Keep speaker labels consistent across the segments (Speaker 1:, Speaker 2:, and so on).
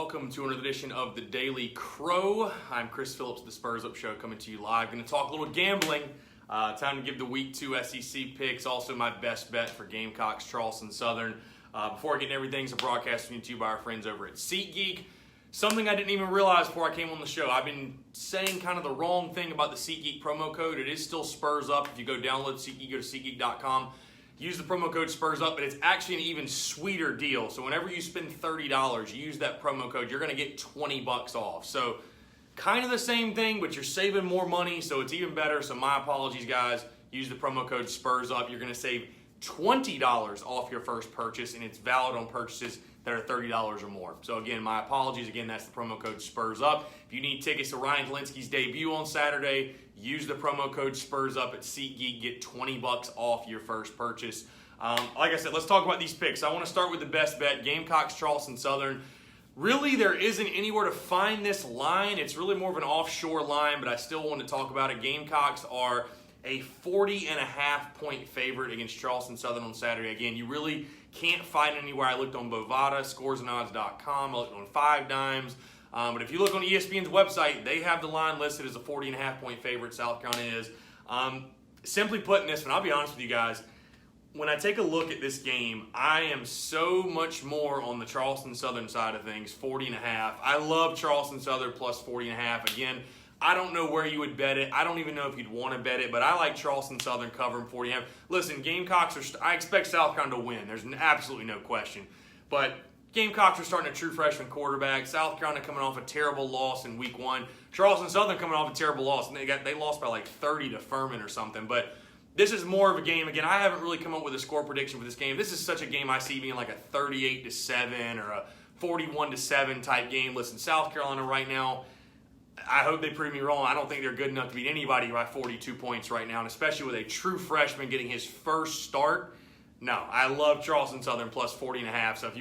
Speaker 1: welcome to another edition of the Daily Crow. I'm Chris Phillips, the Spurs Up Show, coming to you live. Going to talk a little gambling. Time to give the Week 2 SEC picks, also my best bet for Gamecocks, Charleston Southern. Before I get into everything, it's a broadcast to you by our friends over at SeatGeek. Something I didn't even realize before I came on the show. I've been saying kind of the wrong thing about the SeatGeek promo code. It is still Spurs Up. If you go download SeatGeek, go to SeatGeek.com. Use the promo code Spurs Up, but it's actually an even sweeter deal. So whenever you spend $30, you use that promo code, you're going to get $20 off. So kind of the same thing, but you're saving more money, so it's even better. So my apologies, guys. Use the promo code Spurs Up. You're going to save $20 off your first purchase, and it's valid on purchases that are $30 or more. So again, my apologies. Again, that's the promo code Spurs Up. If you need tickets to Ryan Galinsky's debut on Saturday, use the promo code Spurs Up at SeatGeek. Get $20 off your first purchase. Like I said, let's talk about these picks. I want to start with the best bet, Gamecocks, Charleston Southern. Really, there isn't anywhere to find this line. It's really more of an offshore line, but I still want to talk about it. Gamecocks are a 40.5-point favorite against Charleston Southern on Saturday. Again, you really can't find it anywhere. I looked on Bovada, scoresandodds.com. I looked on 5 Dimes. But if you look on ESPN's website, they have the line listed as a 40.5-point favorite. South Carolina is. Simply put in this one, I'll be honest with you guys, when I take a look at this game, I am so much more on the Charleston Southern side of things, 40.5. I love Charleston Southern plus 40.5. Again, I don't know where you would bet it. I don't even know if you'd want to bet it, but I like Charleston Southern covering 40.5. Listen, Gamecocks I expect South Carolina to win. There's absolutely no question. But Gamecocks are starting a true freshman quarterback. South Carolina coming off a terrible loss in Week 1. Charleston Southern coming off a terrible loss. And they lost by like 30 to Furman or something. But this is more of a game. Again, I haven't really come up with a score prediction for this game. This is such a game I see being like a 38-7 or a 41-7 type game. Listen, South Carolina right now, I hope they prove me wrong. I don't think they're good enough to beat anybody by 42 points right now, and especially with a true freshman getting his first start. No, I love Charleston Southern plus 40.5. So if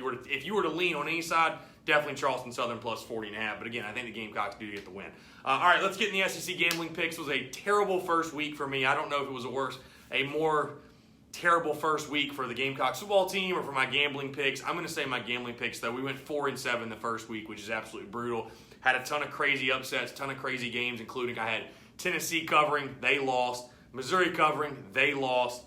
Speaker 1: you were to lean on any side, definitely Charleston Southern plus 40.5. But again, I think the Gamecocks do get the win. All right, let's get in the SEC gambling picks. It was a terrible first week for me. I don't know if it was a more terrible first week for the Gamecocks football team or for my gambling picks. I'm going to say my gambling picks, though. We went 4-7 the first week, which is absolutely brutal. Had a ton of crazy upsets, ton of crazy games, including I had Tennessee covering, they lost. Missouri covering, they lost.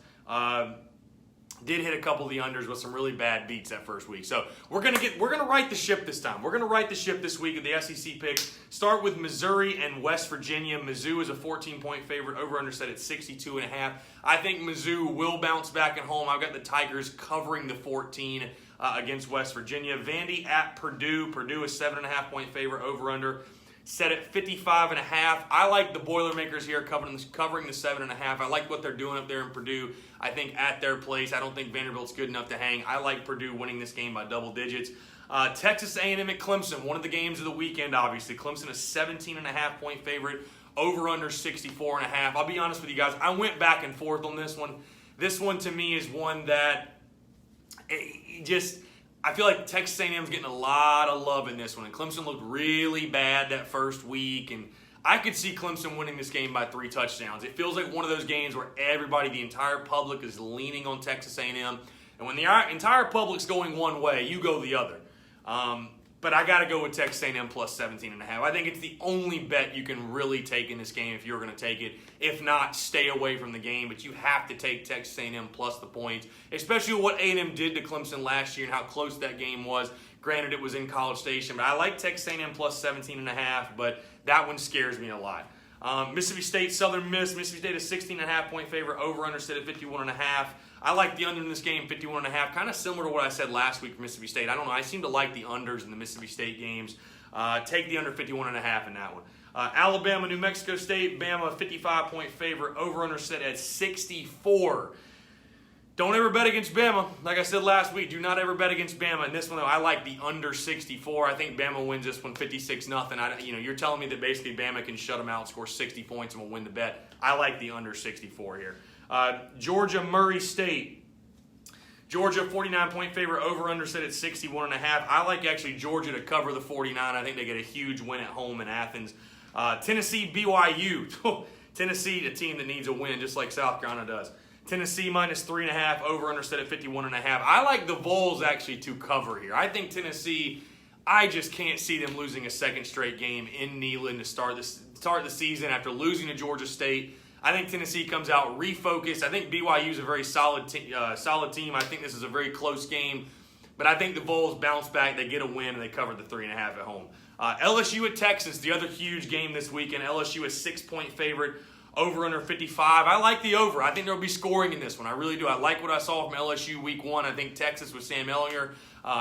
Speaker 1: Did hit a couple of the unders with some really bad beats that first week. So we're gonna right the ship this time. We're gonna right the ship this week of the SEC picks. Start with Missouri and West Virginia. Mizzou is a 14-point favorite. Over/under set at 62.5. I think Mizzou will bounce back at home. I've got the Tigers covering the 14 against West Virginia. Vandy at Purdue. Purdue is 7.5-point favorite. Over/under set at 55.5. I like the Boilermakers here covering the 7.5. I like what they're doing up there in Purdue. I think at their place, I don't think Vanderbilt's good enough to hang. I like Purdue winning this game by double digits. Texas A&M at Clemson, one of the games of the weekend, obviously. Clemson is 17.5-point favorite. Over/under 64.5. I'll be honest with you guys. I went back and forth on this one. This one to me is one that I feel like Texas A&M's getting a lot of love in this one. And Clemson looked really bad that first week. And I could see Clemson winning this game by 3 touchdowns. It feels like one of those games where the entire public is leaning on Texas A&M. And when the entire public's going one way, you go the other. But I got to go with Texas A&M plus 17.5. I think it's the only bet you can really take in this game if you're going to take it. If not, stay away from the game. But you have to take Texas A&M plus the points, especially what A&M did to Clemson last year and how close that game was. Granted, it was in College Station, but I like Texas A&M plus 17.5, but that one scares me a lot. Mississippi State, Southern Miss. Mississippi State is 16.5-point favorite. Over/under set at 51.5. I like the under in this game, 51.5. Kind of similar to what I said last week for Mississippi State. I don't know. I seem to like the unders in the Mississippi State games. Take the under 51.5 in that one. Alabama, New Mexico State. Bama, 55-point favorite. Over/under set at 64. Don't ever bet against Bama. Like I said last week, do not ever bet against Bama. In this one, though, I like the under 64. I think Bama wins this one 56-0. You're telling me that basically Bama can shut them out, score 60 points, and will win the bet. I like the under 64 here. Georgia, Murray State. Georgia, 49-point favorite. Over/under set at 61.5. I like actually Georgia to cover the 49. I think they get a huge win at home in Athens. Tennessee, BYU. Tennessee, a team that needs a win, just like South Carolina does. Tennessee minus 3.5, over/under set at 51.5. I like the Vols actually to cover here. I think Tennessee I just can't see them losing a second straight game in Neyland to start the season after losing to Georgia State. I think Tennessee comes out refocused. I think BYU is a very solid team. I think this is a very close game. But I think the Vols bounce back. They get a win, and they cover the 3.5 at home. LSU at Texas, the other huge game this weekend. LSU is 6-point favorite, over under 55. I like the over. I think there will be scoring in this one. I really do. I like what I saw from LSU week 1. I think Texas with Sam Ehlinger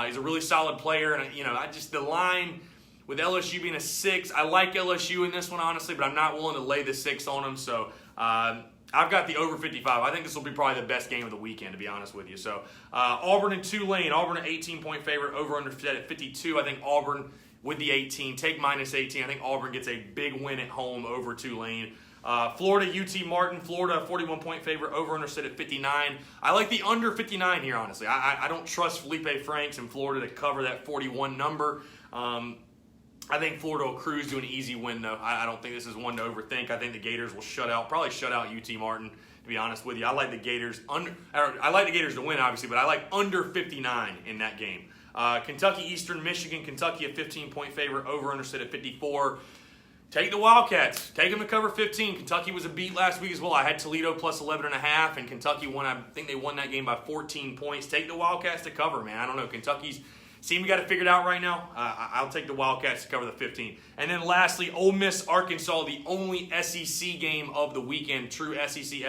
Speaker 1: is a really solid player. And, the line with LSU being a 6, I like LSU in this one, honestly, but I'm not willing to lay the 6 on them. So I've got the over 55. I think this will be probably the best game of the weekend, to be honest with you. So Auburn and Tulane. Auburn an 18-point favorite, over under at 52. I think Auburn with the 18. Take minus 18. I think Auburn gets a big win at home over Tulane. Florida, UT Martin. Florida, 41-point favorite, over under set at 59. I like the under 59 here, honestly. I don't trust Felipe Franks in Florida to cover that 41 number. I think Florida will cruise to an easy win, though. I don't think this is one to overthink. I think the Gators will probably shut out UT Martin, to be honest with you. I like the Gators to win, obviously, but I like under 59 in that game. Kentucky, Eastern Michigan. Kentucky a 15-point favorite, over under set at 54. Take the Wildcats. Take them to cover 15. Kentucky was a beat last week as well. I had Toledo plus 11.5, and Kentucky won. I think they won that game by 14 points. Take the Wildcats to cover, man. I don't know. Kentucky's seem to got it figured out right now. I'll take the Wildcats to cover the 15. And then lastly, Ole Miss, Arkansas, the only SEC game of the weekend, true SEC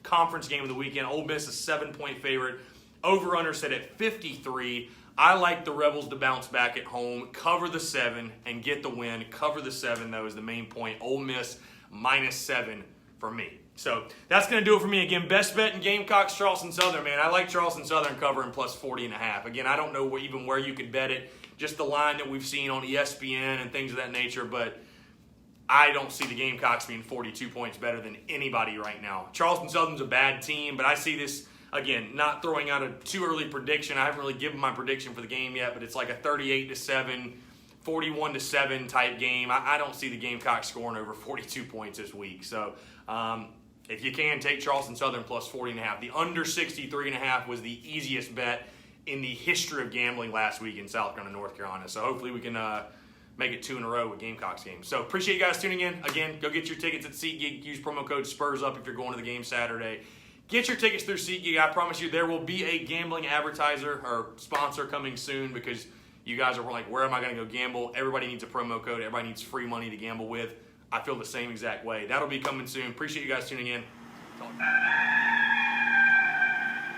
Speaker 1: conference game of the weekend. Ole Miss a 7-point favorite, over under set at 53. I like the Rebels to bounce back at home, cover the 7, and get the win. Cover the 7, though, is the main point. Ole Miss minus 7 for me. So that's going to do it for me. Again, best bet in Gamecocks, Charleston Southern, man. I like Charleston Southern covering plus 40.5. Again, I don't know where you could bet it. Just the line that we've seen on ESPN and things of that nature. But I don't see the Gamecocks being 42 points better than anybody right now. Charleston Southern's a bad team, but I see this, again, not throwing out a too early prediction. I haven't really given my prediction for the game yet, but it's like a 38-7, 41-7 type game. I don't see the Gamecocks scoring over 42 points this week. So, if you can, take Charleston Southern plus 40.5. The under 63.5 was the easiest bet in the history of gambling last week in South Carolina, North Carolina. So hopefully we can make it 2 in a row with Gamecocks games. So appreciate you guys tuning in. Again, go get your tickets at SeatGeek. Use promo code SPURSUP if you're going to the game Saturday. Get your tickets through SeatGeek. I promise you there will be a gambling advertiser or sponsor coming soon, because you guys are like, where am I going to go gamble? Everybody needs a promo code. Everybody needs free money to gamble with. I feel the same exact way. That'll be coming soon. Appreciate you guys tuning in.